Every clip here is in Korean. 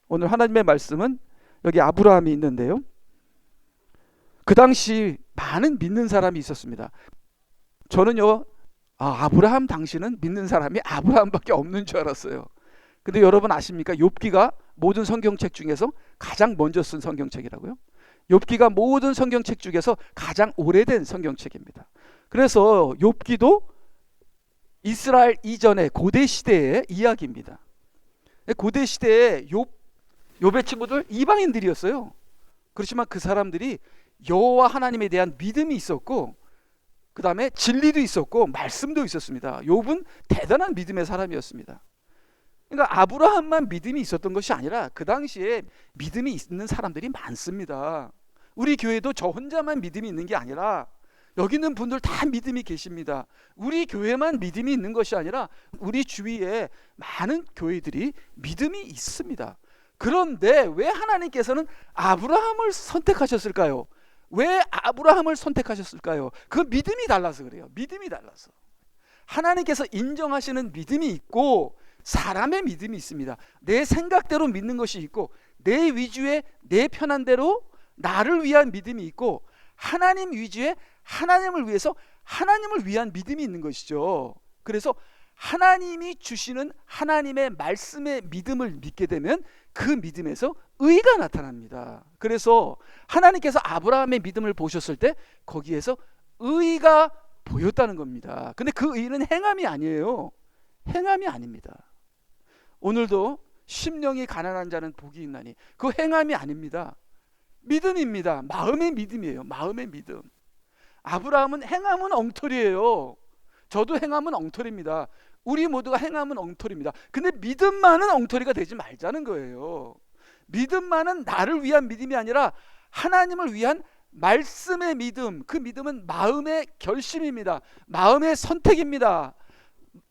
오늘 하나님의 말씀은 여기 아브라함이 있는데요. 그 당시 많은 믿는 사람이 있었습니다. 저는요, 아브라함 당시는 믿는 사람이 아브라함밖에 없는 줄 알았어요. 근데 여러분 아십니까? 욥기가 모든 성경책 중에서 가장 먼저 쓴 성경책이라고요. 욥기가 모든 성경책 중에서 가장 오래된 성경책입니다. 그래서 욥기도 이스라엘 이전의 고대 시대의 이야기입니다. 고대 시대에 욥의 친구들 이방인들이었어요. 그렇지만 그 사람들이 여호와 하나님에 대한 믿음이 있었고, 그 다음에 진리도 있었고 말씀도 있었습니다. 욥은 대단한 믿음의 사람이었습니다. 그러니까 아브라함만 믿음이 있었던 것이 아니라 그 당시에 믿음이 있는 사람들이 많습니다. 우리 교회도 저 혼자만 믿음이 있는 게 아니라 여기 있는 분들 다 믿음이 계십니다. 우리 교회만 믿음이 있는 것이 아니라 우리 주위에 많은 교회들이 믿음이 있습니다. 그런데 왜 하나님께서는 아브라함을 선택하셨을까요? 왜 아브라함을 선택하셨을까요? 그 믿음이 달라서 그래요. 믿음이 달라서. 하나님께서 인정하시는 믿음이 있고 사람의 믿음이 있습니다. 내 생각대로 믿는 것이 있고 내 위주의 내 편한 대로 나를 위한 믿음이 있고 하나님 위주의 하나님을 위해서 하나님을 위한 믿음이 있는 것이죠. 그래서 하나님이 주시는 하나님의 말씀의 믿음을 믿게 되면 그 믿음에서 의가 나타납니다. 그래서 하나님께서 아브라함의 믿음을 보셨을 때 거기에서 의가 보였다는 겁니다. 근데 그 의는 행함이 아니에요. 행함이 아닙니다. 오늘도 심령이 가난한 자는 복이 있나니, 그 행함이 아닙니다. 믿음입니다. 마음의 믿음이에요. 마음의 믿음. 아브라함은 행함은 엉터리예요. 저도 행함은 엉터리입니다. 우리 모두가 행함은 엉터리입니다. 근데 믿음만은 엉터리가 되지 말자는 거예요. 믿음만은 나를 위한 믿음이 아니라 하나님을 위한 말씀의 믿음. 그 믿음은 마음의 결심입니다. 마음의 선택입니다.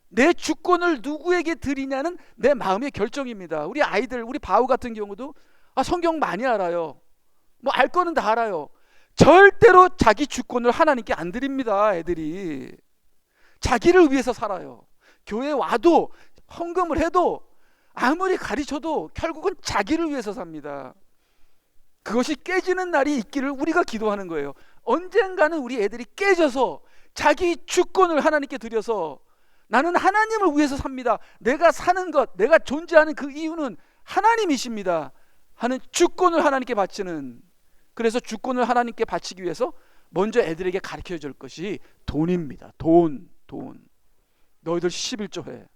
내 주권을 누구에게 드리냐는 내 마음의 결정입니다. 우리 아이들, 우리 바우 같은 경우도 성경 많이 알아요. 뭐 알 거는 다 알아요. 절대로 자기 주권을 하나님께 안 드립니다. 애들이 자기를 위해서 살아요. 교회 와도 헌금을 해도 아무리 가르쳐도 결국은 자기를 위해서 삽니다. 그것이 깨지는 날이 있기를 우리가 기도하는 거예요. 언젠가는 우리 애들이 깨져서 자기 주권을 하나님께 드려서 나는 하나님을 위해서 삽니다. 내가 사는 것, 내가 존재하는 그 이유는 하나님이십니다 하는 주권을 하나님께 바치는, 그래서 주권을 하나님께 바치기 위해서 먼저 애들에게 가르쳐 줄 것이 돈입니다. 돈. 너희들 11조 해.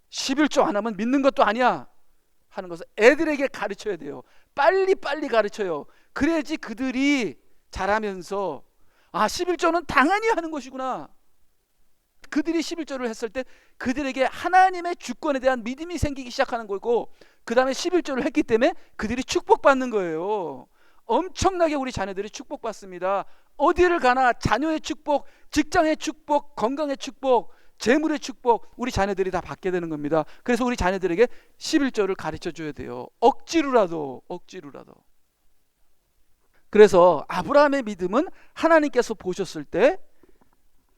11조 안 하면 믿는 것도 아니야 하는 것을 애들에게 가르쳐야 돼요. 빨리 가르쳐요. 그래야지 그들이 자라면서 11조는 당연히 하는 것이구나. 그들이 11조를 했을 때 그들에게 하나님의 주권에 대한 믿음이 생기기 시작하는 거고, 그 다음에 11조를 했기 때문에 그들이 축복받는 거예요. 엄청나게 우리 자녀들이 축복받습니다. 어디를 가나 자녀의 축복, 직장의 축복, 건강의 축복, 재물의 축복, 우리 자녀들이 다 받게 되는 겁니다. 그래서 우리 자녀들에게 11조를 가르쳐 줘야 돼요. 억지로라도. 그래서 아브라함의 믿음은 하나님께서 보셨을 때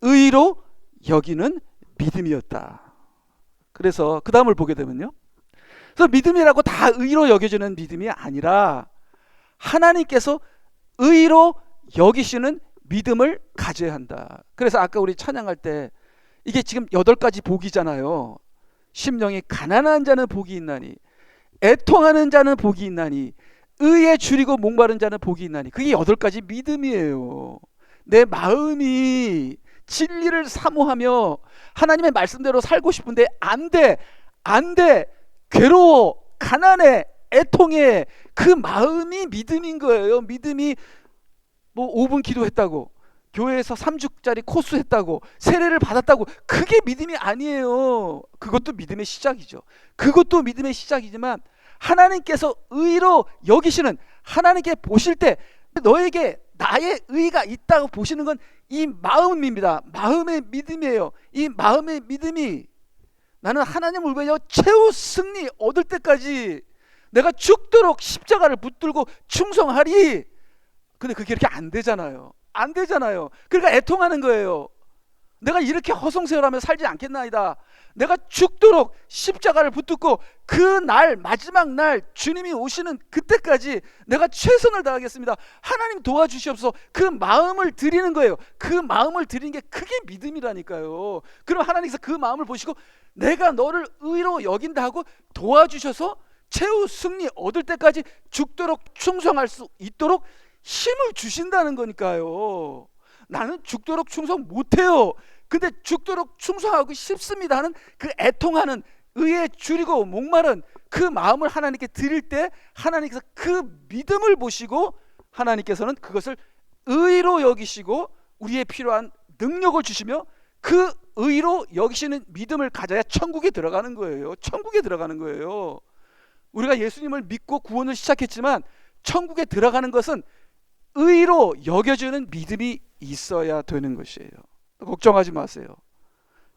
의로 여기는 믿음이었다. 그래서 그 다음을 보게 되면요, 그래서 믿음이라고 다 의로 여겨지는 믿음이 아니라 하나님께서 의로 여기시는 믿음을 가져야 한다. 그래서 아까 우리 찬양할 때 이게 지금 8가지 복이잖아요. 심령이 가난한 자는 복이 있나니, 애통하는 자는 복이 있나니, 의에 줄이고 목마른 자는 복이 있나니. 그게 8가지 믿음이에요. 내 마음이 진리를 사모하며 하나님의 말씀대로 살고 싶은데 안 돼. 괴로워, 가난해, 애통해. 그 마음이 믿음인 거예요. 믿음이 뭐 5분 기도했다고, 교회에서 3주짜리 코스 했다고, 세례를 받았다고, 그게 믿음이 아니에요. 그것도 믿음의 시작이죠. 그것도 믿음의 시작이지만 하나님께서 의로 여기시는, 하나님께 보실 때 너에게 나의 의가 있다고 보시는 건 이 마음입니다. 마음의 믿음이에요. 이 마음의 믿음이 나는 하나님을 위하여 최후 승리 얻을 때까지 내가 죽도록 십자가를 붙들고 충성하리. 근데 그게 이렇게 안 되잖아요. 그러니까 애통하는 거예요. 내가 이렇게 허송세월하며 살지 않겠나이다. 내가 죽도록 십자가를 붙들고 그 날, 마지막 날 주님이 오시는 그때까지 내가 최선을 다하겠습니다. 하나님 도와주시옵소서. 그 마음을 드리는 거예요. 그 마음을 드리는 게 그게 믿음이라니까요. 그럼 하나님께서 그 마음을 보시고 내가 너를 의로 여긴다 하고 도와주셔서 최후 승리 얻을 때까지 죽도록 충성할 수 있도록 힘을 주신다는 거니까요. 나는 죽도록 충성 못해요. 근데 죽도록 충성하고 싶습니다 하는 그 애통하는 의에 줄이고 목마른 그 마음을 하나님께 드릴 때 하나님께서 그 믿음을 보시고 하나님께서는 그것을 의로 여기시고 우리의 필요한 능력을 주시며 그 의로 여기시는 믿음을 가져야 천국에 들어가는 거예요. 천국에 들어가는 거예요. 우리가 예수님을 믿고 구원을 시작했지만 천국에 들어가는 것은 의로 여겨지는 믿음이 있어야 되는 것이에요. 걱정하지 마세요.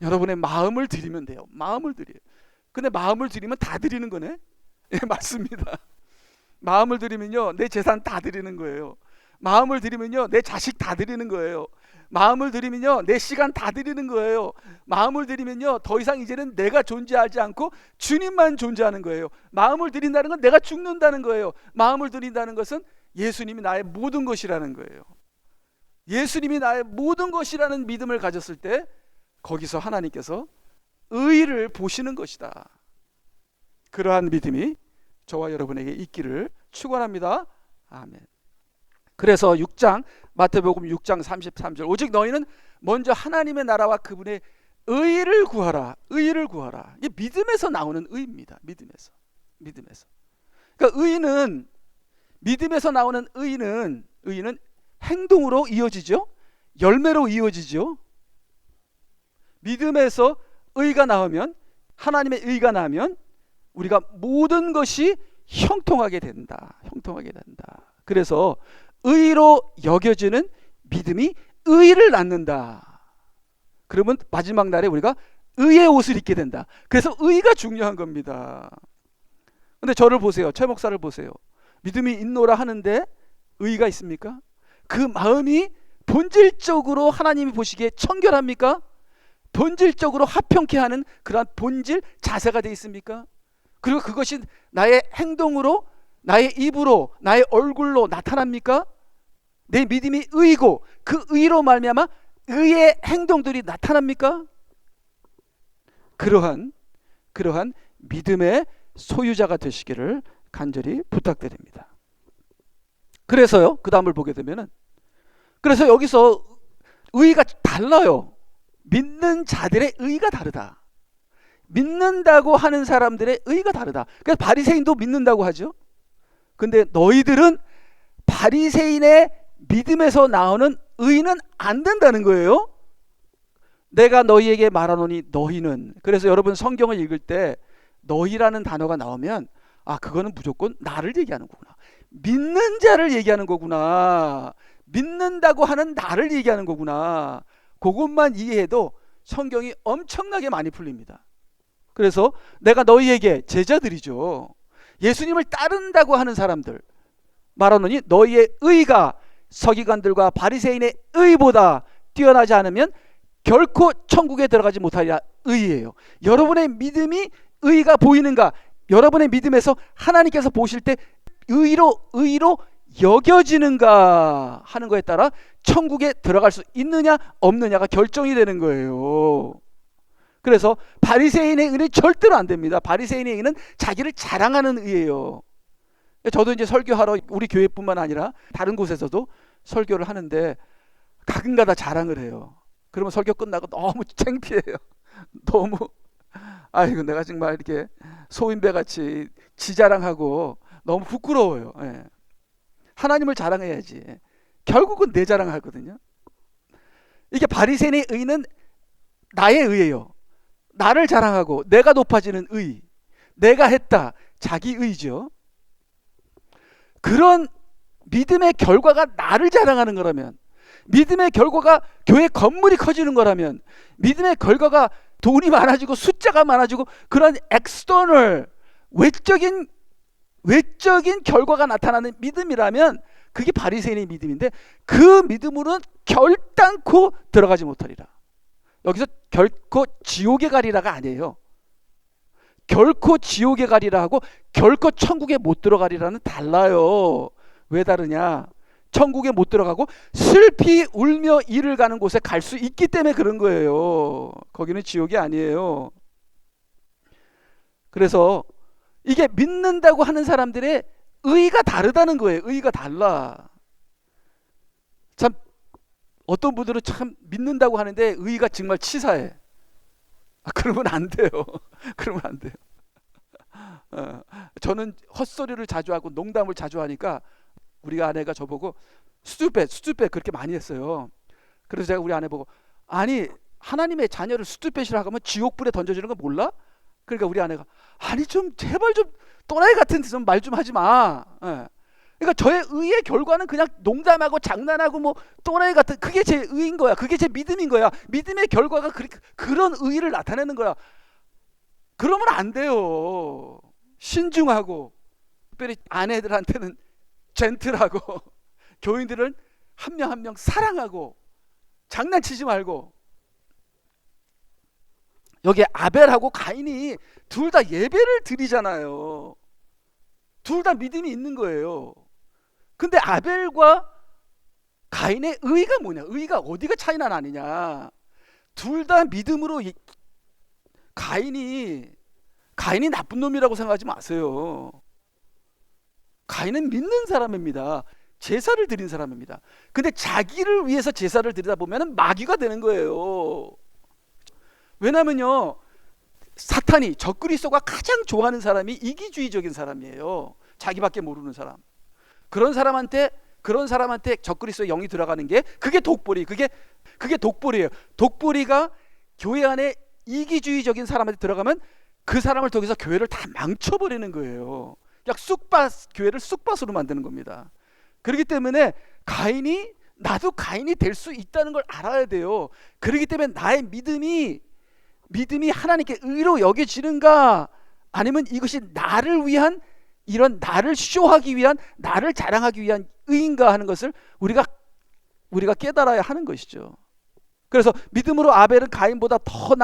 여러분의 마음을 드리면 돼요. 마음을 드려요. 근데 마음을 드리면 다 드리는 거네? 예, 맞습니다. 마음을 드리면요, 내 재산 다 드리는 거예요. 마음을 드리면요, 내 자식 다 드리는 거예요. 마음을 드리면요, 내 시간 다 드리는 거예요. 마음을 드리면요, 더 이상 이제는 내가 존재하지 않고 주님만 존재하는 거예요. 마음을 드린다는 건 내가 죽는다는 거예요. 마음을 드린다는 것은 예수님이 나의 모든 것이라는 거예요. 예수님이 나의 모든 것이라는 믿음을 가졌을 때 거기서 하나님께서 의를 보시는 것이다. 그러한 믿음이 저와 여러분에게 있기를 축원합니다. 아멘. 그래서 6장 마태복음 6장 33절 오직 너희는 먼저 하나님의 나라와 그분의 의를 구하라. 의를 구하라. 이게 믿음에서 나오는 의입니다. 믿음에서. 그러니까 의는 믿음에서 나오는 의는 행동으로 이어지죠. 열매로 이어지죠. 믿음에서 의가 나오면 하나님의 의가 나면 우리가 모든 것이 형통하게 된다. 그래서 의로 여겨지는 믿음이 의를 낳는다. 그러면 마지막 날에 우리가 의의 옷을 입게 된다. 그래서 의가 중요한 겁니다. 근데 저를 보세요. 최 목사를 보세요. 믿음이 있노라 하는데 의가 있습니까? 그 마음이 본질적으로 하나님이 보시기에 청결합니까? 본질적으로 화평케 하는 그러한 본질 자세가 되어 있습니까? 그리고 그것이 나의 행동으로, 나의 입으로, 나의 얼굴로 나타납니까? 내 믿음이 의고 그 의로 말미암아 의의 행동들이 나타납니까? 그러한 믿음의 소유자가 되시기를 간절히 부탁드립니다. 그래서요, 그 다음을 보게 되면은, 그래서 여기서 의가 달라요. 믿는 자들의 의가 다르다. 믿는다고 하는 사람들의 의가 다르다. 그래서 바리새인도 믿는다고 하죠. 근데 너희들은 바리새인의 믿음에서 나오는 의는 안 된다는 거예요. 내가 너희에게 말하노니 너희는. 그래서 여러분 성경을 읽을 때 너희라는 단어가 나오면 그거는 무조건 나를 얘기하는 거구나. 믿는 자를 얘기하는 거구나. 믿는다고 하는 나를 얘기하는 거구나. 그것만 이해해도 성경이 엄청나게 많이 풀립니다. 그래서 내가 너희에게 제자들이죠. 예수님을 따른다고 하는 사람들 말하노니 너희의 의가 서기관들과 바리새인의 의보다 뛰어나지 않으면 결코 천국에 들어가지 못하리라. 의예요. 여러분의 믿음이 의가 보이는가? 여러분의 믿음에서 하나님께서 보실 때 의로 여겨지는가 하는 거에 따라 천국에 들어갈 수 있느냐 없느냐가 결정이 되는 거예요. 그래서 바리새인의 의는 절대로 안 됩니다. 바리새인의 의는 자기를 자랑하는 의예요. 저도 이제 설교하러 우리 교회뿐만 아니라 다른 곳에서도 설교를 하는데 가끔가다 자랑을 해요. 그러면 설교 끝나고 너무 창피해요. 너무 내가 정말 이렇게 소인배같이 지자랑하고 너무 부끄러워요. 예. 하나님을 자랑해야지. 결국은 내 자랑하거든요. 이게 바리새인의 의는 나의 의예요. 나를 자랑하고 내가 높아지는 의, 내가 했다, 자기 의죠. 그런 믿음의 결과가 나를 자랑하는 거라면, 믿음의 결과가 교회 건물이 커지는 거라면, 믿음의 결과가 돈이 많아지고 숫자가 많아지고 그런 엑스터널 외적인 결과가 나타나는 믿음이라면 그게 바리새인의 믿음인데 그 믿음으로는 결단코 들어가지 못하리라. 여기서 결코 지옥에 가리라가 아니에요. 결코 지옥에 가리라 하고 결코 천국에 못 들어가리라는 달라요. 왜 다르냐? 천국에 못 들어가고 슬피 울며 이를 가는 곳에 갈 수 있기 때문에 그런 거예요. 거기는 지옥이 아니에요. 그래서 이게 믿는다고 하는 사람들의 의의가 다르다는 거예요. 의의가 달라. 참 어떤 분들은 참 믿는다고 하는데 의의가 정말 치사해. 그러면 안 돼요. 그러면 안 돼요. 저는 헛소리를 자주 하고 농담을 자주 하니까 우리 아내가 저보고 스튜펫 그렇게 많이 했어요. 그래서 제가 우리 아내 보고, 아니 하나님의 자녀를 스튜펫이라고 하면 지옥불에 던져주는 거 몰라? 그러니까 우리 아내가, 아니 좀 제발 좀 또라이 같은 좀 말 좀 하지 마. 그러니까 저의 의의 결과는 그냥 농담하고 장난하고 뭐 또라이 같은, 그게 제 의인 거야. 그게 제 믿음인 거야. 믿음의 결과가 그런 의의를 나타내는 거야. 그러면 안 돼요. 신중하고, 특별히 아내들한테는 젠틀하고 교인들은 한 명 한 명 사랑하고 장난치지 말고. 여기 아벨하고 가인이 둘 다 예배를 드리잖아요. 둘 다 믿음이 있는 거예요. 근데 아벨과 가인의 의의가 뭐냐? 의의가 어디가 차이나 나느냐? 둘 다 믿음으로 가인이 나쁜 놈이라고 생각하지 마세요. 가인은 믿는 사람입니다. 제사를 드린 사람입니다. 근데 자기를 위해서 제사를 드리다 보면 마귀가 되는 거예요. 왜냐면요, 사탄이, 적그리스도가 가장 좋아하는 사람이 이기주의적인 사람이에요. 자기밖에 모르는 사람. 그런 사람한테 적그리스도의 영이 들어가는 게 그게 독보리. 그게 독보리예요. 독보리가 교회 안에 이기주의적인 사람한테 들어가면 그 사람을 통해서 교회를 다 망쳐버리는 거예요. 교회를 쑥밭으로 만드는 겁니다. 그렇기 때문에 나도 가인이 될 수 있다는 걸 알아야 돼요. 그렇기 때문에 나의 믿음이 하나님께 의로 여겨지는가, 아니면 이것이 나를 위한, 이런 나를 쇼하기 위한, 나를 자랑하기 위한 의인가 하는 것을 우리가 깨달아야 하는 것이죠. 그래서 믿음으로 아벨은 가인보다 더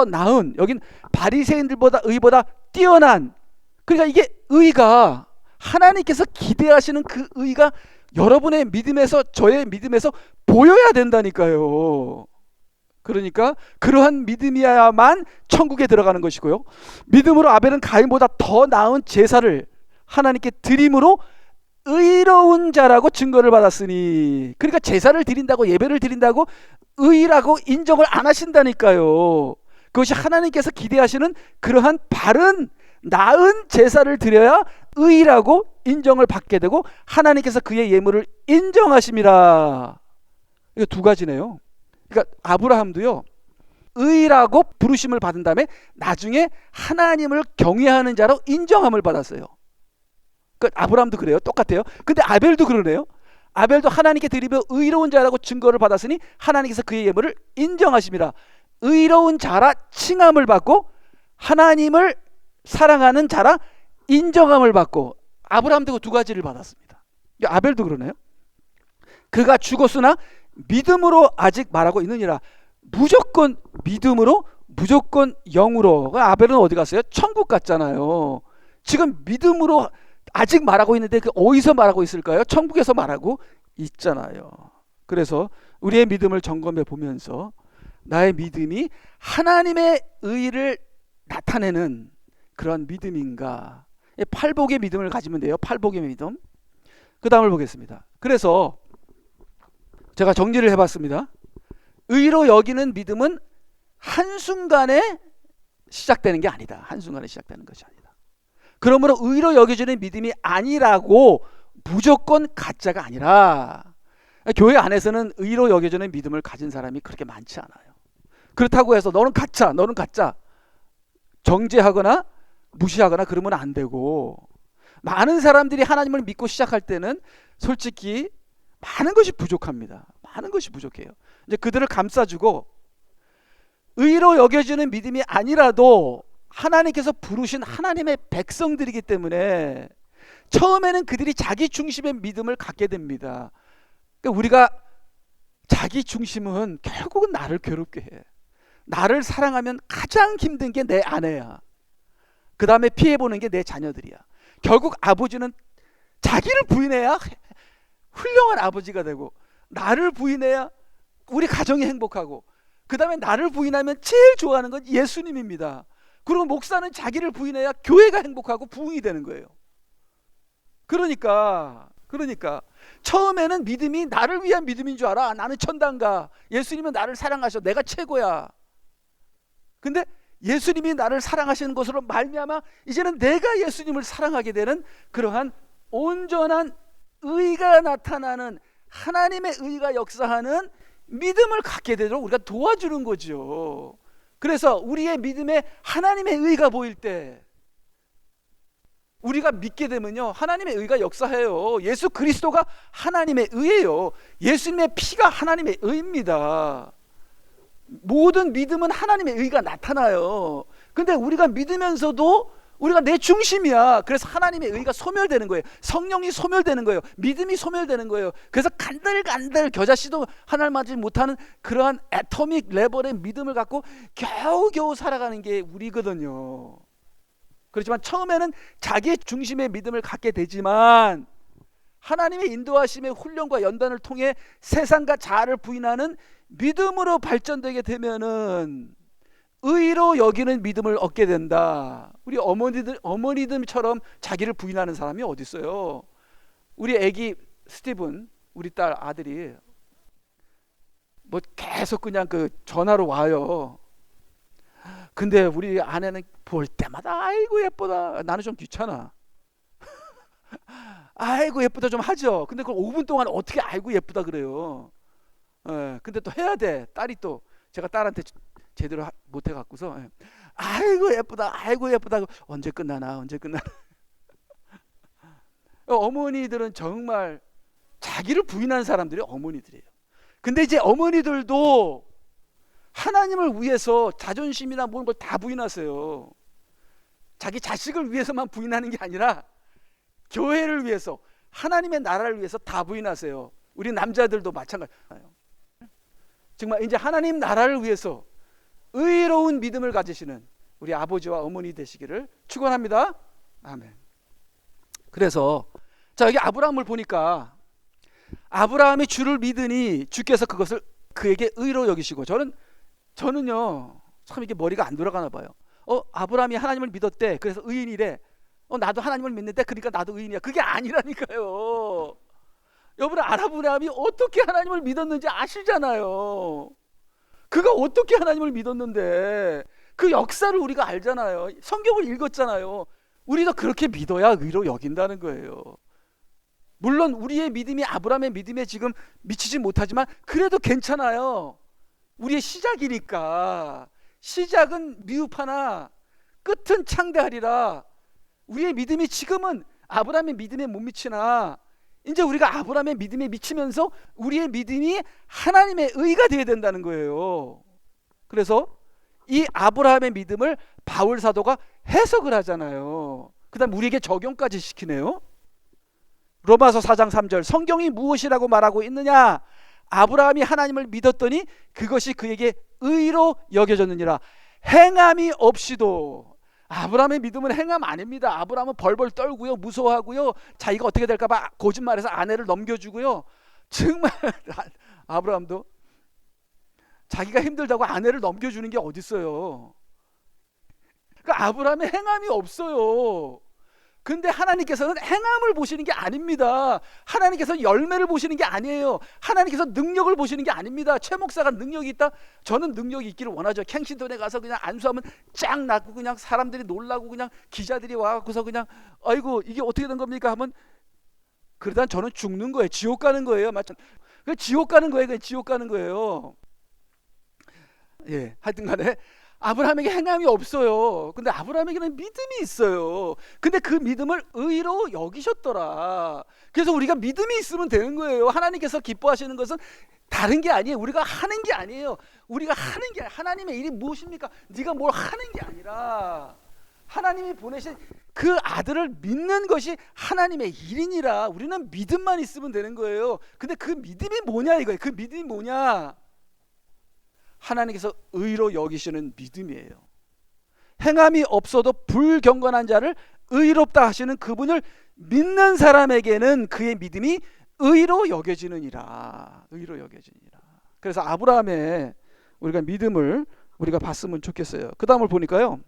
나은, 여긴 바리새인들보다 의보다 뛰어난, 그러니까 이게 의가, 하나님께서 기대하시는 그 의가 여러분의 믿음에서, 저의 믿음에서 보여야 된다니까요. 그러니까 그러한 믿음이야만 천국에 들어가는 것이고요. 믿음으로 아벨은 가인보다 더 나은 제사를 하나님께 드림으로 의로운 자라고 증거를 받았으니, 그러니까 제사를 드린다고, 예배를 드린다고 의라고 인정을 안 하신다니까요. 그것이 하나님께서 기대하시는 그러한 바른 나은 제사를 드려야 의라고 인정을 받게 되고 하나님께서 그의 예물을 인정하심이라. 이거 두 가지네요. 그러니까 아브라함도요, 의라고 부르심을 받은 다음에 나중에 하나님을 경외하는 자로 인정함을 받았어요. 그러니까 아브라함도 그래요. 똑같아요. 근데 아벨도 그러네요. 아벨도 하나님께 드리며 의로운 자라고 증거를 받았으니 하나님께서 그의 예물을 인정하심이라. 의로운 자라 칭함을 받고 하나님을 사랑하는 자라 인정함을 받고, 아브라함도 그 두 가지를 받았습니다. 아벨도 그러네요. 그가 죽었으나 믿음으로 아직 말하고 있느니라. 무조건 믿음으로, 무조건 영으로. 아벨은 어디 갔어요? 천국 갔잖아요. 지금 믿음으로 아직 말하고 있는데 그 어디서 말하고 있을까요? 천국에서 말하고 있잖아요. 그래서 우리의 믿음을 점검해 보면서 나의 믿음이 하나님의 의를 나타내는 그런 믿음인가? 팔복의 믿음을 가지면 돼요. 팔복의 믿음. 그 다음을 보겠습니다. 그래서 제가 정리를 해봤습니다. 의로 여기는 믿음은 한순간에 시작되는 게 아니다. 한순간에 시작되는 것이 아니다. 그러므로 의로 여겨지는 믿음이 아니라고 무조건 가짜가 아니라, 교회 안에서는 의로 여겨지는 믿음을 가진 사람이 그렇게 많지 않아요. 그렇다고 해서 너는 가짜 정죄하거나 무시하거나 그러면 안 되고, 많은 사람들이 하나님을 믿고 시작할 때는 솔직히 많은 것이 부족합니다. 많은 것이 부족해요. 이제 그들을 감싸주고, 의로 여겨지는 믿음이 아니라도 하나님께서 부르신 하나님의 백성들이기 때문에 처음에는 그들이 자기 중심의 믿음을 갖게 됩니다. 그러니까 우리가 자기 중심은 결국은 나를 괴롭게 해. 나를 사랑하면 가장 힘든 게 내 아내야. 그 다음에 피해보는 게 내 자녀들이야. 결국 아버지는 자기를 부인해야 훌륭한 아버지가 되고, 나를 부인해야 우리 가정이 행복하고, 그 다음에 나를 부인하면 제일 좋아하는 건 예수님입니다. 그리고 목사는 자기를 부인해야 교회가 행복하고 부흥이 되는 거예요. 그러니까 처음에는 믿음이 나를 위한 믿음인 줄 알아. 나는 천당가, 예수님은 나를 사랑하셔, 내가 최고야. 근데 예수님이 나를 사랑하시는 것으로 말미암아 이제는 내가 예수님을 사랑하게 되는 그러한 온전한 의가 나타나는, 하나님의 의가 역사하는 믿음을 갖게 되도록 우리가 도와주는 거죠. 그래서 우리의 믿음에 하나님의 의가 보일 때 우리가 믿게 되면요, 하나님의 의가 역사해요. 예수 그리스도가 하나님의 의예요. 예수님의 피가 하나님의 의입니다. 모든 믿음은 하나님의 의가 나타나요. 근데 우리가 믿으면서도 우리가 내 중심이야. 그래서 하나님의 의가 소멸되는 거예요. 성령이 소멸되는 거예요. 믿음이 소멸되는 거예요. 그래서 간들간들 겨자씨도 하나를 맞지 못하는 그러한 애토믹 레벨의 믿음을 갖고 겨우겨우 살아가는 게 우리거든요. 그렇지만 처음에는 자기의 중심의 믿음을 갖게 되지만 하나님의 인도하심의 훈련과 연단을 통해 세상과 자아를 부인하는 믿음으로 발전되게 되면은 의로 여기는 믿음을 얻게 된다. 우리 어머니들처럼 자기를 부인하는 사람이 어디 있어요? 우리 아기 스티븐, 우리 딸 아들이 뭐 계속 그냥 그 전화로 와요. 근데 우리 아내는 볼 때마다 아이고 예쁘다. 나는 좀 귀찮아. 아이고 예쁘다 좀 하죠. 근데 그걸 5분 동안 어떻게 아이고 예쁘다 그래요. 근데 또 해야 돼. 딸이 또 제가 딸한테 제대로 못 해갖고서 아이고 예쁘다, 아이고 예쁘다. 언제 끝나나, 언제 끝나나. 어머니들은 정말 자기를 부인하는 사람들이 어머니들이에요. 근데 이제 어머니들도 하나님을 위해서 자존심이나 모든 걸 다 부인하세요. 자기 자식을 위해서만 부인하는 게 아니라 교회를 위해서, 하나님의 나라를 위해서 다 부인하세요. 우리 남자들도 마찬가지예요. 정말 이제 하나님 나라를 위해서 의로운 믿음을 가지시는 우리 아버지와 어머니 되시기를 축원합니다. 아멘. 그래서 자, 여기 아브라함을 보니까 아브라함이 주를 믿으니 주께서 그것을 그에게 의로 여기시고, 저는요 참 이게 머리가 안 돌아가나 봐요. 아브라함이 하나님을 믿었대. 그래서 의인이래. 나도 하나님을 믿는데 그러니까 나도 의인이야. 그게 아니라니까요. 여러분, 아브라함이 어떻게 하나님을 믿었는지 아시잖아요. 그가 어떻게 하나님을 믿었는데 그 역사를 우리가 알잖아요. 성경을 읽었잖아요. 우리도 그렇게 믿어야 의로 여긴다는 거예요. 물론 우리의 믿음이 아브라함의 믿음에 지금 미치지 못하지만 그래도 괜찮아요. 우리의 시작이니까. 시작은 미흡하나 끝은 창대하리라. 우리의 믿음이 지금은 아브라함의 믿음에 못 미치나 이제 우리가 아브라함의 믿음에 미치면서 우리의 믿음이 하나님의 의가 되어야 된다는 거예요. 그래서 이 아브라함의 믿음을 바울 사도가 해석을 하잖아요. 그 다음 우리에게 적용까지 시키네요. 로마서 4장 3절, 성경이 무엇이라고 말하고 있느냐? 아브라함이 하나님을 믿었더니 그것이 그에게 의로 여겨졌느니라. 행함이 없이도. 아브라함의 믿음은 행함 아닙니다. 아브라함은 벌벌 떨고요, 무서워하고요, 자기가 어떻게 될까봐 거짓말해서 아내를 넘겨주고요. 정말 아브라함도 자기가 힘들다고 아내를 넘겨주는 게 어딨어요. 그러니까 아브라함의 행함이 없어요. 근데 하나님께서는 행함을 보시는 게 아닙니다. 하나님께서 열매를 보시는 게 아니에요. 하나님께서 능력을 보시는 게 아닙니다. 최 목사가 능력이 있다? 저는 능력이 있기를 원하죠. 캥싱턴에 가서 그냥 안수하면 쫙 낫고 그냥 사람들이 놀라고 그냥 기자들이 와갖고서 그냥 아이고 이게 어떻게 된 겁니까 하면 그러다 저는 죽는 거예요. 지옥 가는 거예요. 지옥 가는 거예요. 지옥 가는 거예요. 예, 하여튼간에 아브라함에게 행함이 없어요. 근데 아브라함에게는 믿음이 있어요. 근데 그 믿음을 의로 여기셨더라. 그래서 우리가 믿음이 있으면 되는 거예요. 하나님께서 기뻐하시는 것은 다른 게 아니에요. 우리가 하는 게 아니에요. 우리가 하는 게 하나님의 일이 무엇입니까? 네가 뭘 하는 게 아니라 하나님이 보내신 그 아들을 믿는 것이 하나님의 일이니라. 우리는 믿음만 있으면 되는 거예요. 근데 그 믿음이 뭐냐 이거예요. 그 믿음이 뭐냐? 하나님께서 의로 여기시는 믿음이에요. 행함이 없어도 불경건한 자를 의롭다 하시는 그분을 믿는 사람에게는 그의 믿음이 의로 여겨지느니라. 의로 여겨지느니라. 그래서 아브라함의 우리가 믿음을 우리가 봤으면 좋겠어요. 그 다음을 보니까요,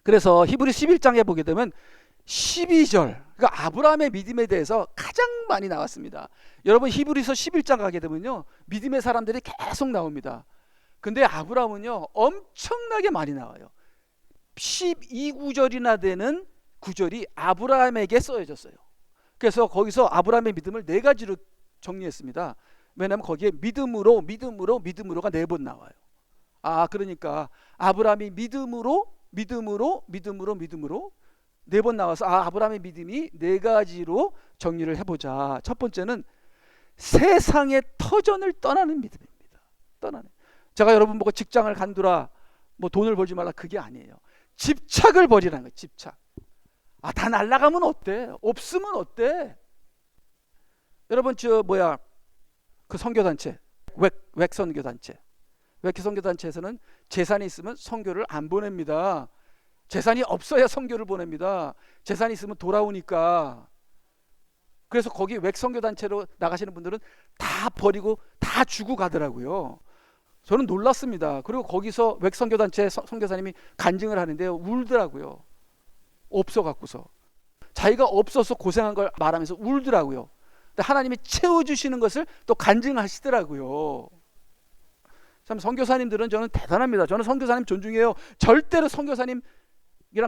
그래서 히브리 11장에 보게 되면 12절, 그러니까 아브라함의 믿음에 대해서 가장 많이 나왔습니다. 여러분 히브리서 11장 가게 되면요, 믿음의 사람들이 계속 나옵니다. 근데 아브라함은요 엄청나게 많이 나와요. 12구절이나 되는 구절이 아브라함에게 써여졌어요. 그래서 거기서 아브라함의 믿음을 네 가지로 정리했습니다. 왜냐하면 거기에 믿음으로가 네 번 나와요. 그러니까 아브라함이 믿음으로 네 번 나와서 아브라함의 믿음이 네 가지로 정리를 해보자. 첫 번째는 세상의 터전을 떠나는 믿음입니다. 떠나는. 제가 여러분 보고 직장을 간두라, 뭐 돈을 벌지 말라, 그게 아니에요. 집착을 버리라는 거예요. 집착. 다 날아가면 어때? 없으면 어때? 여러분 그 선교단체, 웩 선교단체, 웩 선교단체에서는 재산이 있으면 선교를 안 보냅니다. 재산이 없어야 선교를 보냅니다. 재산이 있으면 돌아오니까. 그래서 거기 웩 선교단체로 나가시는 분들은 다 버리고 다 주고 가더라고요. 저는 놀랐습니다. 그리고 거기서 웩 선교단체 선교사님이 간증을 하는데요, 울더라고요. 없어갖고서 자기가 없어서 고생한 걸 말하면서 울더라고요. 근데 하나님이 채워주시는 것을 또 간증하시더라고요. 참 선교사님들은 저는 대단합니다. 저는 선교사님 존중해요. 절대로 선교사님이랑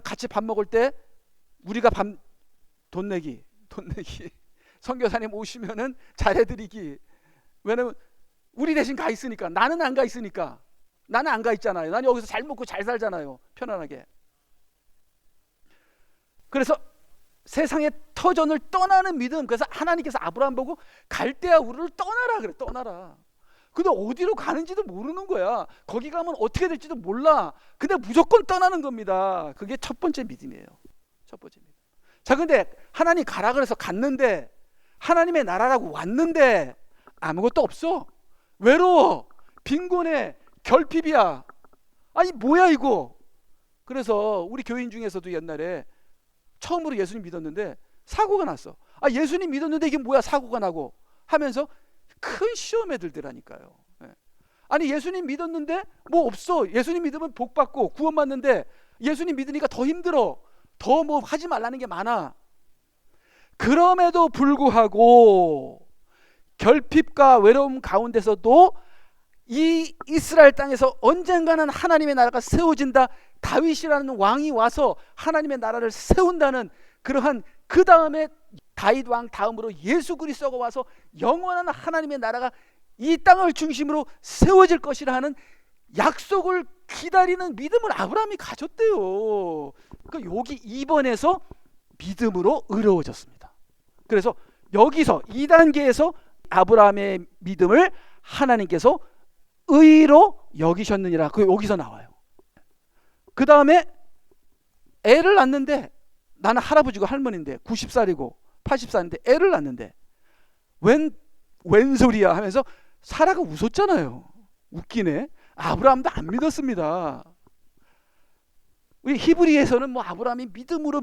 같이 밥 먹을 때 우리가 돈 내기 선교사님 오시면은 잘해드리기. 왜냐면 우리 대신 가 있으니까. 나는 안 가 있으니까. 나는 안 가 있잖아요. 나는 여기서 잘 먹고 잘 살잖아요. 편안하게. 그래서 세상의 터전을 떠나는 믿음. 그래서 하나님께서 아브라함 보고 갈대아 우르를 떠나라 그래. 떠나라. 근데 어디로 가는지도 모르는 거야. 거기 가면 어떻게 될지도 몰라. 근데 무조건 떠나는 겁니다. 그게 첫 번째 믿음이에요. 첫 번째 믿음. 자, 근데 하나님 가라 그래서 갔는데, 하나님의 나라라고 왔는데 아무것도 없어. 외로워. 빈곤해. 결핍이야. 아니 뭐야 이거. 그래서 우리 교인 중에서도 옛날에 처음으로 예수님 믿었는데 사고가 났어. 예수님 믿었는데 이게 뭐야, 사고가 나고 하면서 큰 시험에 들더라니까요. 아니 예수님 믿었는데 뭐 없어. 예수님 믿으면 복 받고 구원 받는데 예수님 믿으니까 더 힘들어. 더 뭐 하지 말라는 게 많아. 그럼에도 불구하고 결핍과 외로움 가운데서도 이 이스라엘 땅에서 언젠가는 하나님의 나라가 세워진다. 다윗이라는 왕이 와서 하나님의 나라를 세운다는 그러한, 그 다음에 다윗 왕 다음으로 예수 그리스도가 와서 영원한 하나님의 나라가 이 땅을 중심으로 세워질 것이라 하는 약속을 기다리는 믿음을 아브라함이 가졌대요. 여기 2번에서 믿음으로 의로워졌습니다. 그래서 여기서 2단계에서 아브라함의 믿음을 하나님께서 의로 여기셨느니라. 여기서 나와요. 그 다음에 애를 낳는데, 나는 할아버지고 할머니인데 90살이고 80살인데 애를 낳는데 웬 소리야 하면서 사라가 웃었잖아요. 웃기네. 아브라함도 안 믿었습니다. 우리 히브리에서는 아브라함이 믿음으로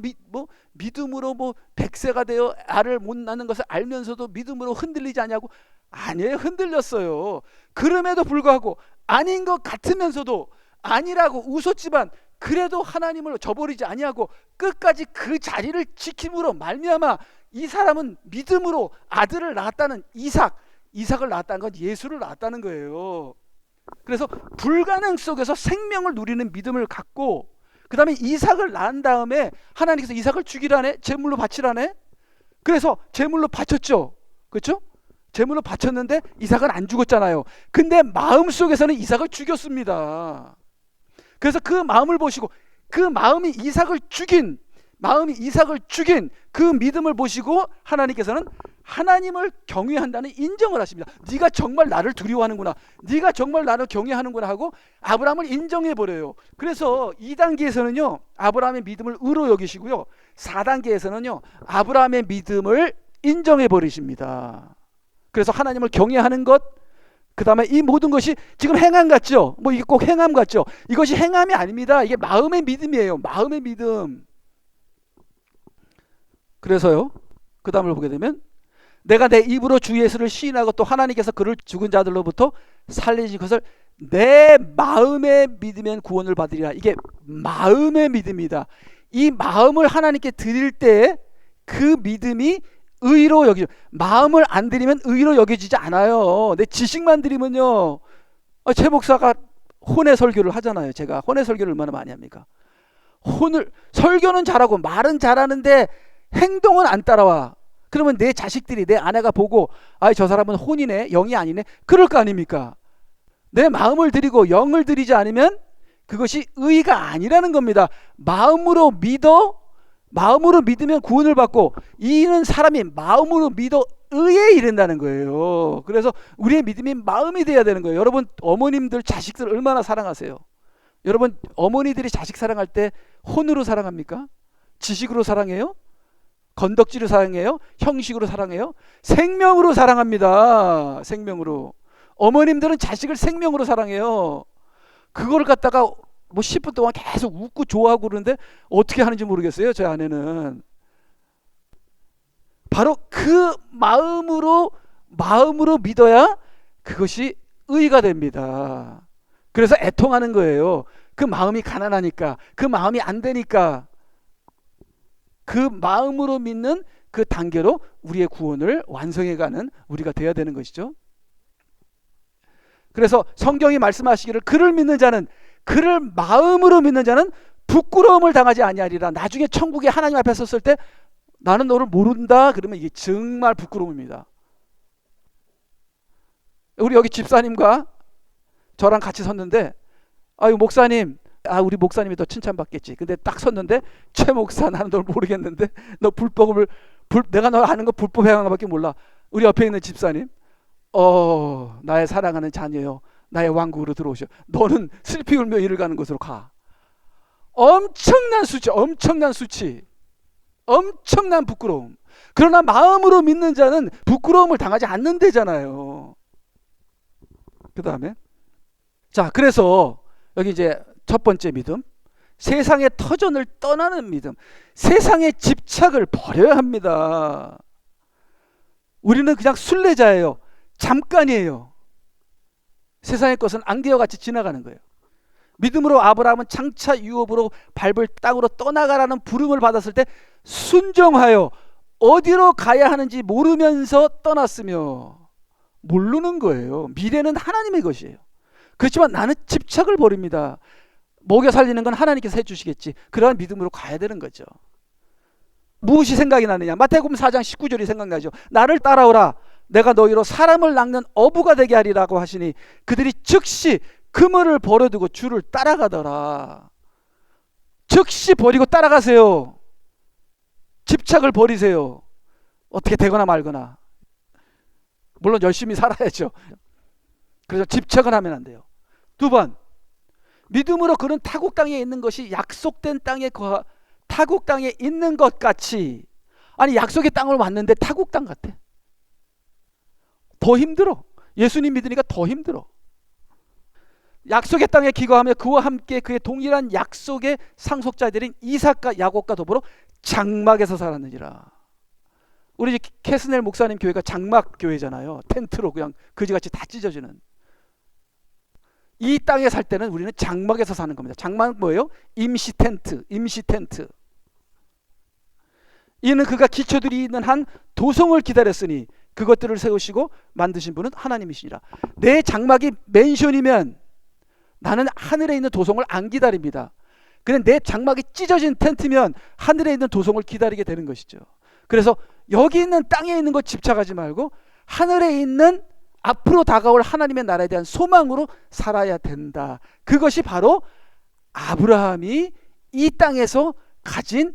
100세가 되어 알을 못 낳는 것을 알면서도 믿음으로 흔들리지 않냐고. 아니에요. 흔들렸어요. 그럼에도 불구하고 아닌 것 같으면서도 아니라고 웃었지만 그래도 하나님을 저버리지 아니하고 끝까지 그 자리를 지킴으로 말미암아 이 사람은 믿음으로 아들을 낳았다는 이삭을 낳았다는 건 예수를 낳았다는 거예요. 그래서 불가능 속에서 생명을 누리는 믿음을 갖고, 그 다음에 이삭을 낳은 다음에 하나님께서 이삭을 죽이라네, 제물로 바치라네. 그래서 제물로 바쳤죠. 그렇죠? 제물로 바쳤는데 이삭은 안 죽었잖아요. 근데 마음속에서는 이삭을 죽였습니다. 그래서 그 마음을 보시고, 그 마음이 이삭을 죽인 그 믿음을 보시고 하나님께서는 하나님을 경외한다는 인정을 하십니다. 네가 정말 나를 두려워하는구나, 네가 정말 나를 경외하는구나 하고 아브라함을 인정해 버려요. 그래서 2단계에서는요 아브라함의 믿음을 의로 여기시고요, 4단계에서는요 아브라함의 믿음을 인정해 버리십니다. 그래서 하나님을 경외하는 것, 그 다음에 이 모든 것이 지금 행함 같죠? 뭐 이게 꼭 행함 같죠? 이것이 행함이 아닙니다. 이게 마음의 믿음이에요. 마음의 믿음. 그래서요 그 다음을 보게 되면, 내가 내 입으로 주 예수를 시인하고 또 하나님께서 그를 죽은 자들로부터 살리신 것을 내 마음에 믿으면 구원을 받으리라. 이게 마음의 믿음이다. 이 마음을 하나님께 드릴 때 그 믿음이 의로 여기죠. 마음을 안 드리면 의로 여겨지지 않아요. 내 지식만 드리면요, 최 목사가 혼의 설교를 하잖아요. 제가 혼의 설교를 얼마나 많이 합니까? 설교는 잘하고 말은 잘하는데 행동은 안 따라와. 그러면 내 자식들이, 내 아내가 보고 저 사람은 혼이네, 영이 아니네, 그럴 거 아닙니까? 내 마음을 드리고 영을 드리지 않으면 그것이 의가 아니라는 겁니다. 마음으로 믿으면 구원을 받고, 이는 사람이 마음으로 믿어 의에 이른다는 거예요. 그래서 우리의 믿음이 마음이 돼야 되는 거예요. 여러분 어머님들 자식들 얼마나 사랑하세요? 여러분 어머니들이 자식 사랑할 때 혼으로 사랑합니까? 지식으로 사랑해요? 건덕지로 사랑해요? 형식으로 사랑해요? 생명으로 사랑합니다. 생명으로. 어머님들은 자식을 생명으로 사랑해요. 그걸 갖다가 뭐 10분 동안 계속 웃고 좋아하고 그러는데 어떻게 하는지 모르겠어요. 제 아내는. 바로 그 마음으로 믿어야 그것이 의가 됩니다. 그래서 애통하는 거예요. 그 마음이 가난하니까, 그 마음이 안 되니까. 그 마음으로 믿는 그 단계로 우리의 구원을 완성해가는 우리가 돼야 되는 것이죠. 그래서 성경이 말씀하시기를 그를 마음으로 믿는 자는 부끄러움을 당하지 아니하리라. 나중에 천국에 하나님 앞에 섰을 때 나는 너를 모른다 그러면 이게 정말 부끄러움입니다. 우리 여기 집사님과 저랑 같이 섰는데, 목사님, 우리 목사님이 더 칭찬받겠지. 근데 딱 섰는데, 최 목사, 나는 널 모르겠는데 너 내가 너 아는 거 불법 행한 것밖에 몰라. 우리 옆에 있는 집사님, 나의 사랑하는 자녀요, 나의 왕국으로 들어오셔. 너는 슬피 울며 이를 가는 곳으로 가. 엄청난 수치, 엄청난 부끄러움. 그러나 마음으로 믿는 자는 부끄러움을 당하지 않는다잖아요. 그 다음에 그래서 여기 이제 첫 번째 믿음, 세상의 터전을 떠나는 믿음. 세상의 집착을 버려야 합니다. 우리는 그냥 순례자예요. 잠깐이에요. 세상의 것은 안개와 같이 지나가는 거예요. 믿음으로 아브라함은 장차 유업으로 밟을 땅으로 떠나가라는 부름을 받았을 때 순종하여 어디로 가야 하는지 모르면서 떠났으며, 모르는 거예요. 미래는 하나님의 것이에요. 그렇지만 나는 집착을 버립니다. 먹여 살리는 건 하나님께서 해주시겠지. 그러한 믿음으로 가야 되는 거죠. 무엇이 생각이 나느냐? 마태복음 4장 19절이 생각나죠. 나를 따라오라. 내가 너희로 사람을 낚는 어부가 되게 하리라고 하시니 그들이 즉시 그물을 버려두고 주를 따라가더라. 즉시 버리고 따라가세요. 집착을 버리세요. 어떻게 되거나 말거나. 물론 열심히 살아야죠. 그래서 집착을 하면 안 돼요. 두 번, 믿음으로 그는 타국 땅에 있는 것이 약속된 타국 땅에 있는 것 같이. 아니, 약속의 땅으로 왔는데 타국 땅 같아. 더 힘들어. 예수님 믿으니까 더 힘들어. 약속의 땅에 기거하며 그와 함께 그의 동일한 약속의 상속자들인 이삭과 야곱과 더불어 장막에서 살았느니라. 우리 캐스넬 목사님 교회가 장막 교회잖아요. 텐트로 그냥 그지같이 다 찢어지는. 이 땅에 살 때는 우리는 장막에서 사는 겁니다. 장막 뭐예요? 임시 텐트. 이는 그가 기초들이 있는 한 도성을 기다렸으니 그것들을 세우시고 만드신 분은 하나님이시니라. 내 장막이 맨션이면 나는 하늘에 있는 도성을 안 기다립니다. 그냥 내 장막이 찢어진 텐트면 하늘에 있는 도성을 기다리게 되는 것이죠. 그래서 여기 있는 땅에 있는 것 집착하지 말고 하늘에 있는 앞으로 다가올 하나님의 나라에 대한 소망으로 살아야 된다. 그것이 바로 아브라함이 이 땅에서 가진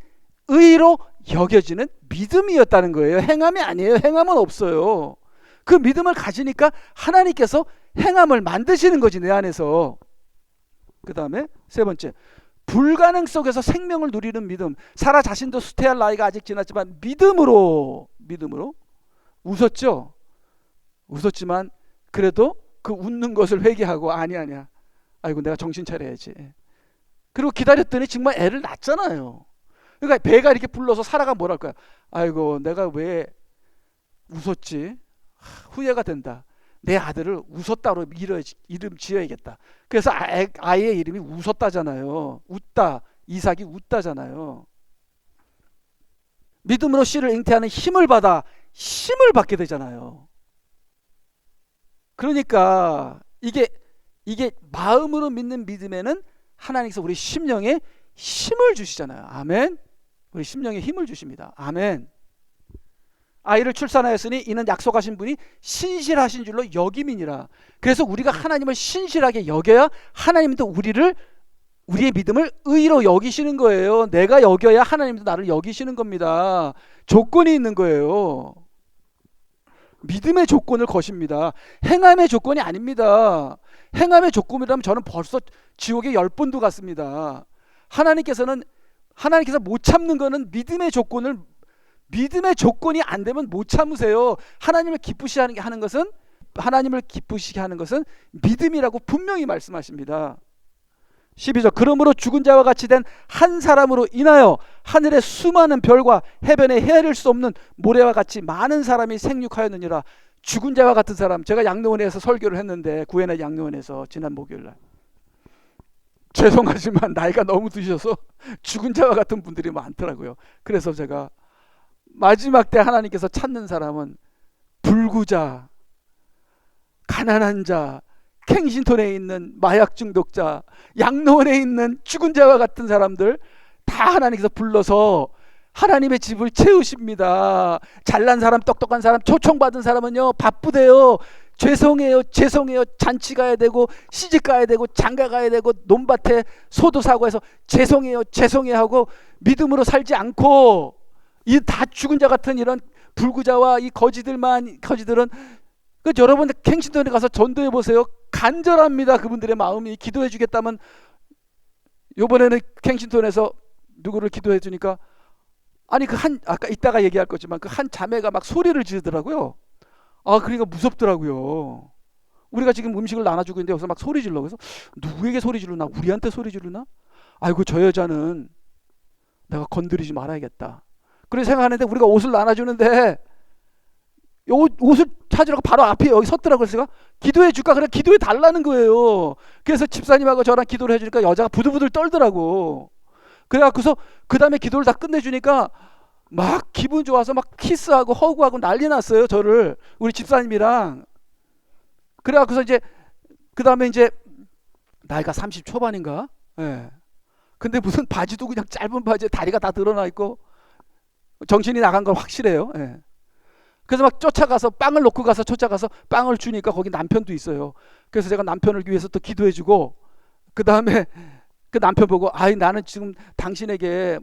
의로 여겨지는 믿음이었다는 거예요. 행함이 아니에요. 행함은 없어요. 그 믿음을 가지니까 하나님께서 행함을 만드시는 거지, 내 안에서. 그 다음에 세 번째, 불가능 속에서 생명을 누리는 믿음. 사라 자신도 수태할 나이가 아직 지났지만 믿음으로 웃었죠. 웃었지만 그래도 그 웃는 것을 회개하고 아니야. 아이고 내가 정신 차려야지. 그리고 기다렸더니 정말 애를 낳잖아요. 그러니까 배가 이렇게 불러서 사라가 뭐랄까요? 아이고 내가 왜 웃었지? 후회가 된다. 내 아들을 웃었다로 이름 지어야겠다. 그래서 아이의 이름이 웃었다잖아요. 웃다. 이삭이 웃다잖아요. 믿음으로 씨를 잉태하는 힘을 받게 되잖아요. 그러니까 이게 마음으로 믿는 믿음에는 하나님께서 우리 심령에 힘을 주시잖아요. 아멘. 우리 심령에 힘을 주십니다. 아멘. 아이를 출산하였으니 이는 약속하신 분이 신실하신 줄로 여김이니라. 그래서 우리가 하나님을 신실하게 여겨야 하나님도 우리의 믿음을 의로 여기시는 거예요. 내가 여겨야 하나님도 나를 여기시는 겁니다. 조건이 있는 거예요. 믿음의 조건을 거십니다. 행함의 조건이 아닙니다. 행함의 조건이라면 저는 벌써 지옥에 10번도 갔습니다. 하나님께서 못 참는 거는 믿음의 조건이 안 되면 못 참으세요. 하나님을 기쁘시게 하는 것은 믿음이라고 분명히 말씀하십니다. 12절, 그러므로 죽은 자와 같이 된 한 사람으로 인하여 하늘의 수많은 별과 해변에 헤아릴 수 없는 모래와 같이 많은 사람이 생육하였느니라. 죽은 자와 같은 사람, 제가 양로원에서 설교를 했는데, 구해내 양로원에서 지난 목요일날, 죄송하지만 나이가 너무 드셔서 죽은 자와 같은 분들이 많더라고요. 그래서 제가 마지막 때 하나님께서 찾는 사람은 불구자, 가난한 자, 캥신톤에 있는 마약 중독자, 양로원에 있는 죽은 자와 같은 사람들 다 하나님께서 불러서 하나님의 집을 채우십니다. 잘난 사람, 똑똑한 사람, 초청받은 사람은요 바쁘대요. 죄송해요. 잔치 가야 되고 시집 가야 되고 장가 가야 되고 논밭에 소도 사고 해서 죄송해요 하고 믿음으로 살지 않고, 이 다 죽은 자 같은 이런 불구자와 이 거지들은 여러분들 캥신톤에 가서 전도해 보세요. 간절합니다. 그분들의 마음이. 기도해 주겠다면, 요번에는 캥신톤에서 누구를 기도해 주니까, 아니 아까 이따가 얘기할 거지만 그 한 자매가 막 소리를 지르더라고요. 그러니까 무섭더라고요. 우리가 지금 음식을 나눠주고 있는데 여기서 막 소리 질러. 그래서 누구에게 소리 지르나? 우리한테 소리 지르나? 아이고 저 여자는 내가 건드리지 말아야겠다. 그렇게 생각하는데, 우리가 옷을 나눠주는데 옷을 찾으라고 바로 앞에 여기 섰더라고요. 그래서 제가 기도해 줄까? 그래 기도해 달라는 거예요. 그래서 집사님하고 저랑 기도를 해주니까 여자가 부들부들 떨더라고. 그래갖고서 그 다음에 기도를 다 끝내주니까 막 기분 좋아서 막 키스하고 허구하고 난리 났어요. 저를, 우리 집사님이랑. 그래갖고서 그 다음에 나이가 30 초반인가? 예. 근데 무슨 바지도 그냥 짧은 바지에 다리가 다 드러나 있고 정신이 나간 건 확실해요. 예. 그래서 막 빵을 놓고 가서 쫓아가서 빵을 주니까 거기 남편도 있어요. 그래서 제가 남편을 위해서 또 기도해주고, 그 다음에 그 남편 보고, 나는 지금 당신에게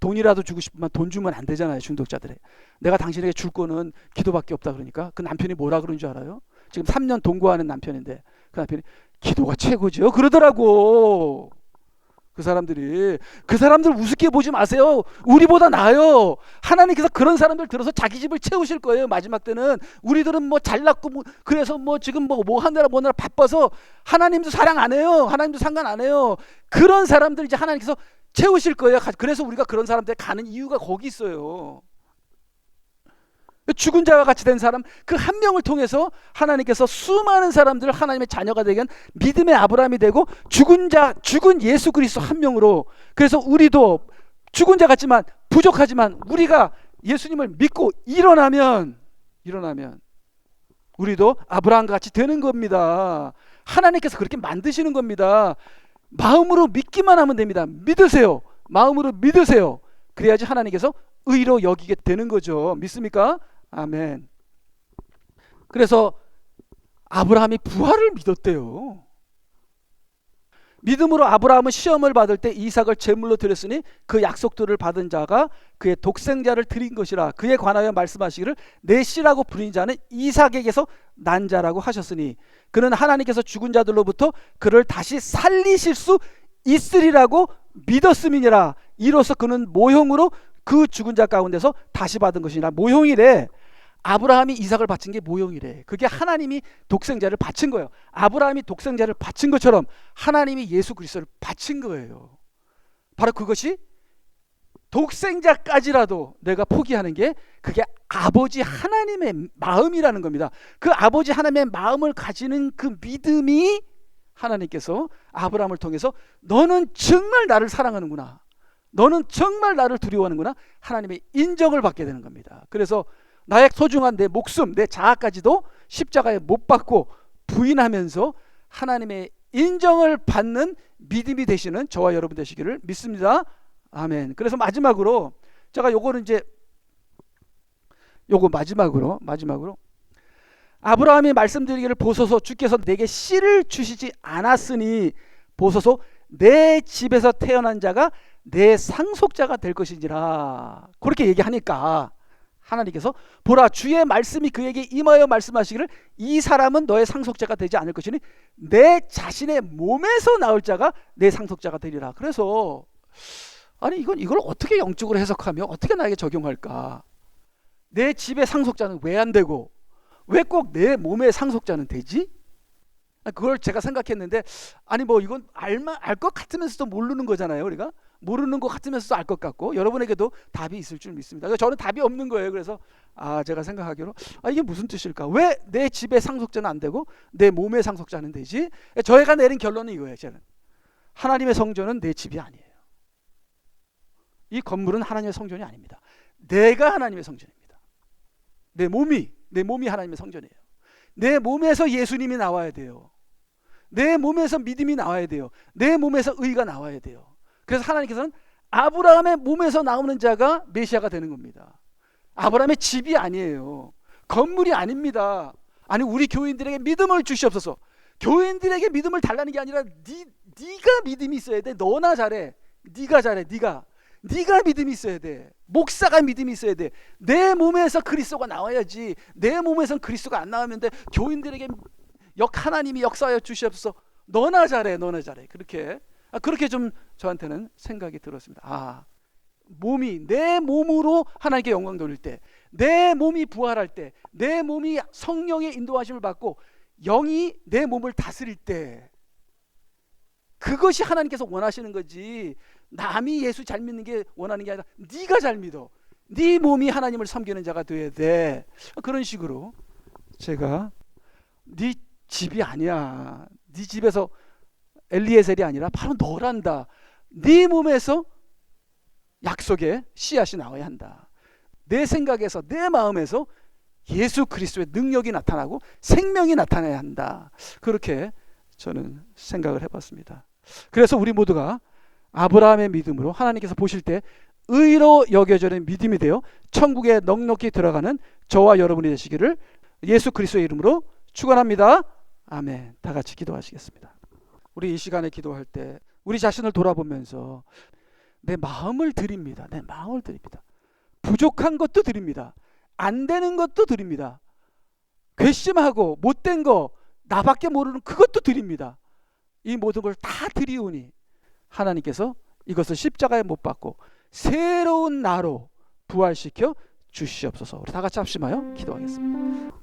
돈이라도 주고 싶으면 돈 주면 안 되잖아요. 중독자들에 내가 당신에게 줄 거는 기도밖에 없다. 그러니까 그 남편이 뭐라 그런 줄 알아요? 지금 3년 동거하는 남편인데 그 남편이 기도가 최고죠 그러더라고. 그 사람들 우습게 보지 마세요. 우리보다 나아요. 하나님께서 그런 사람들 들어서 자기 집을 채우실 거예요. 마지막 때는. 우리들은 뭐 잘났고 그래서 지금 뭐 하느라 뭐느라 바빠서 하나님도 사랑 안 해요. 하나님도 상관 안 해요. 그런 사람들 이제 하나님께서 채우실 거예요. 그래서 우리가 그런 사람들 가는 이유가 거기 있어요. 죽은 자와 같이 된 사람, 그 한 명을 통해서 하나님께서 수많은 사람들을 하나님의 자녀가 되게 한 믿음의 아브라함이 되고, 죽은 예수 그리스도 한 명으로. 그래서 우리도 죽은 자 같지만 부족하지만 우리가 예수님을 믿고 일어나면 우리도 아브라함과 같이 되는 겁니다. 하나님께서 그렇게 만드시는 겁니다. 마음으로 믿기만 하면 됩니다. 믿으세요. 마음으로 믿으세요. 그래야지 하나님께서 의로 여기게 되는 거죠. 믿습니까? 아멘. 그래서 아브라함이 부활을 믿었대요. 믿음으로 아브라함은 시험을 받을 때 이삭을 제물로 드렸으니 그 약속들을 받은 자가 그의 독생자를 드린 것이라. 그에 관하여 말씀하시기를 내 씨라고 부르는 자는 이삭에게서 난 자라고 하셨으니 그는 하나님께서 죽은 자들로부터 그를 다시 살리실 수 있으리라고 믿었음이니라. 이로써 그는 모형으로 그 죽은 자 가운데서 다시 받은 것이니라. 모형이래. 아브라함이 이삭을 바친 게 모형이래. 그게 하나님이 독생자를 바친 거예요. 아브라함이 독생자를 바친 것처럼 하나님이 예수 그리스도를 바친 거예요. 바로 그것이 독생자까지라도 내가 포기하는 게 그게 아버지 하나님의 마음이라는 겁니다. 그 아버지 하나님의 마음을 가지는 그 믿음이 하나님께서 아브라함을 통해서 너는 정말 나를 사랑하는구나, 너는 정말 나를 두려워하는구나, 하나님의 인정을 받게 되는 겁니다. 그래서 나의 소중한 내 목숨, 내 자아까지도 십자가에 못 박고 부인하면서 하나님의 인정을 받는 믿음이 되시는 저와 여러분 되시기를 믿습니다. 아멘. 그래서 마지막으로 제가 요거는 이제 요거 마지막으로 아브라함이 말씀드리기를 보소서 주께서 내게 씨를 주시지 않았으니 보소서 내 집에서 태어난 자가 내 상속자가 될 것이니라. 그렇게 얘기하니까 하나님께서 보라 주의 말씀이 그에게 임하여 말씀하시기를 이 사람은 너의 상속자가 되지 않을 것이니 내 자신의 몸에서 나올 자가 내 상속자가 되리라. 그래서 아니 이걸 어떻게 영적으로 해석하며 어떻게 나에게 적용할까? 내 집의 상속자는 왜 안 되고 왜 꼭 내 몸의 상속자는 되지? 그걸 제가 생각했는데 아니 뭐 이건 알 것 같으면서도 모르는 거잖아요. 우리가 모르는 것 같으면서도 알 것 같고 여러분에게도 답이 있을 줄 믿습니다. 저는 답이 없는 거예요. 그래서 제가 생각하기로 이게 무슨 뜻일까? 왜 내 집의 상속자는 안 되고 내 몸의 상속자는 되지? 저희가 내린 결론은 이거예요. 저는 하나님의 성전은 내 집이 아니에요. 이 건물은 하나님의 성전이 아닙니다. 내가 하나님의 성전입니다. 내 몸이 하나님의 성전이에요. 내 몸에서 예수님이 나와야 돼요. 내 몸에서 믿음이 나와야 돼요. 내 몸에서 의가 나와야 돼요. 그래서 하나님께서는 아브라함의 몸에서 나오는 자가 메시아가 되는 겁니다. 아브라함의 집이 아니에요. 건물이 아닙니다. 아니 우리 교인들에게 믿음을 주시옵소서. 교인들에게 믿음을 달라는 게 아니라 네가 믿음이 있어야 돼. 너나 잘해. 네가 잘해. 네가 믿음이 있어야 돼. 목사가 믿음이 있어야 돼. 내 몸에서 그리스도가 나와야지. 내 몸에선 그리스도가 안 나오면 돼. 교인들에게 하나님이 역사하여 주시옵소서. 너나 잘해. 그렇게 좀 저한테는 생각이 들었습니다. 몸이 내 몸으로 하나님께 영광 돌릴 때, 내 몸이 부활할 때, 내 몸이 성령의 인도하심을 받고 영이 내 몸을 다스릴 때, 그것이 하나님께서 원하시는 거지. 남이 예수 잘 믿는 게 원하는 게 아니라 네가 잘 믿어. 네 몸이 하나님을 섬기는 자가 돼야 돼. 그런 식으로 제가 네 집이 아니야. 네 집에서 엘리에셀이 아니라 바로 너란다. 네 몸에서 약속의 씨앗이 나와야 한다. 내 생각에서 내 마음에서 예수 그리스도의 능력이 나타나고 생명이 나타나야 한다. 그렇게 저는 생각을 해봤습니다. 그래서 우리 모두가 아브라함의 믿음으로 하나님께서 보실 때 의로 여겨지는 믿음이 되어 천국에 넉넉히 들어가는 저와 여러분이 되시기를 예수 그리스도의 이름으로 축원합니다. 아멘. 다 같이 기도하시겠습니다. 우리 이 시간에 기도할 때 우리 자신을 돌아보면서 내 마음을 드립니다. 내 마음을 드립니다. 부족한 것도 드립니다. 안 되는 것도 드립니다. 괘씸하고 못된 거 나밖에 모르는 그것도 드립니다. 이 모든 걸 다 드리오니 하나님께서 이것을 십자가에 못 박고 새로운 나로 부활시켜 주시옵소서. 우리 다 같이 합심하여 기도하겠습니다.